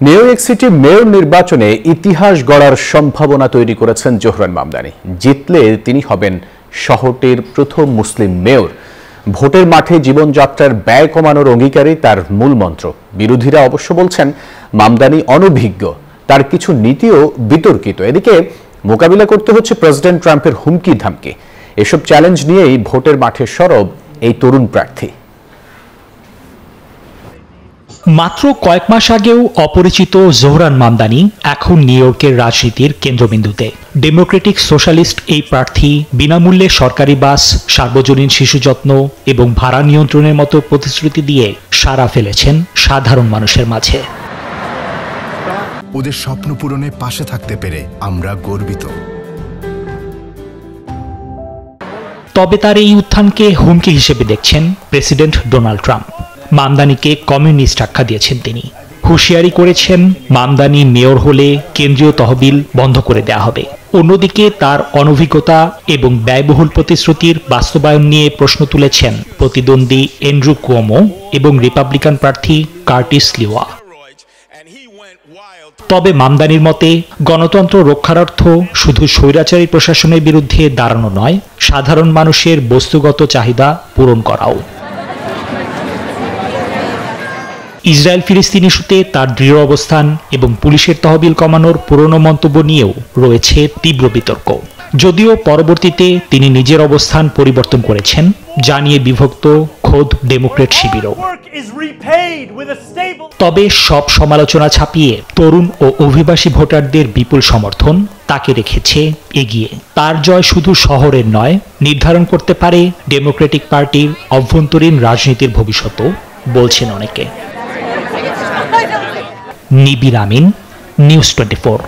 New York city mayor নির্বাচনে ইতিহাস গড়ার সম্ভাবনা তৈরি করেছেন জোহরান মামদানি। জিতলে তিনি হবেন শহরটির প্রথম মুসলিম মেয়র। ভোটের মাঠে জীবনযাত্রার ব্যয় কমানোর অঙ্গীকারই তার মূল মন্ত্র। বিরোধীরা অবশ্য বলছেন মামদানি অনভিজ্ঞ, তার কিছু নীতিও বিতর্কিত। এদিকে মোকাবিলা করতে হচ্ছে প্রেসিডেন্ট ট্রাম্পের হুমকি ধামকি। এসব চ্যালেঞ্জ নিয়েই ভোটের মাঠে সরব এই তরুণ প্রার্থী। মাত্র কয়েক মাস আগেও অপরিচিত জোহরান মামদানি এখন নিউ ইয়র্কের রাজনীতির কেন্দ্রবিন্দুতে। ডেমোক্রেটিক সোশ্যালিস্ট এই প্রার্থী বিনামূল্যে সরকারি বাস, সার্বজনীন শিশু যত্ন এবং ভাড়া নিয়ন্ত্রণের মতো প্রতিশ্রুতি দিয়ে সাড়া ফেলেছেন সাধারণ মানুষের মাঝে। ওদের স্বপ্ন পূরণে পাশে থাকতে পেরে আমরা গর্বিত। তবে তার এই উত্থানকে হুমকি হিসেবে দেখছেন প্রেসিডেন্ট ডোনাল্ড ট্রাম্প। মামদানিকে কমিউনিস্ট আখ্যা দিয়েছেন তিনি। হুঁশিয়ারি করেছেন মামদানি মেয়র হলে কেন্দ্রীয় তহবিল বন্ধ করে দেওয়া হবে। অন্যদিকে তার অনভিজ্ঞতা এবং ব্যয়বহুল প্রতিশ্রুতির বাস্তবায়ন নিয়ে প্রশ্ন তুলেছেন প্রতিদ্বন্দ্বী অ্যান্ড্রু কুয়োমো এবং রিপাবলিকান প্রার্থী কার্টিস লিওয়া। তবে মামদানির মতে গণতন্ত্র রক্ষার্থ শুধু স্বৈরাচারী প্রশাসনের বিরুদ্ধে দাঁড়ানো নয়, সাধারণ মানুষের বস্তুগত চাহিদা পূরণ করাও। ইসরায়েল ফিলিস্তিন ইস্যুতে তার দৃঢ় অবস্থান এবং পুলিশের তহবিল কমানোর পুরনো মন্তব্য নিয়েও রয়েছে তীব্র বিতর্ক। যদিও পরবর্তীতে তিনি নিজের অবস্থান পরিবর্তন করেছেন, যা নিয়ে বিভক্ত খোদ ডেমোক্রেট শিবিরও। তবে সব সমালোচনা ছাপিয়ে তরুণ ও অভিবাসী ভোটারদের বিপুল সমর্থন তাকে রেখেছে এগিয়ে। তার জয় শুধু শহরের নয়, নির্ধারণ করতে পারে ডেমোক্রেটিক পার্টির অভ্যন্তরীণ রাজনীতির ভবিষ্যৎও, বলছেন অনেকে। নিবির আমিন, নিউজ 24।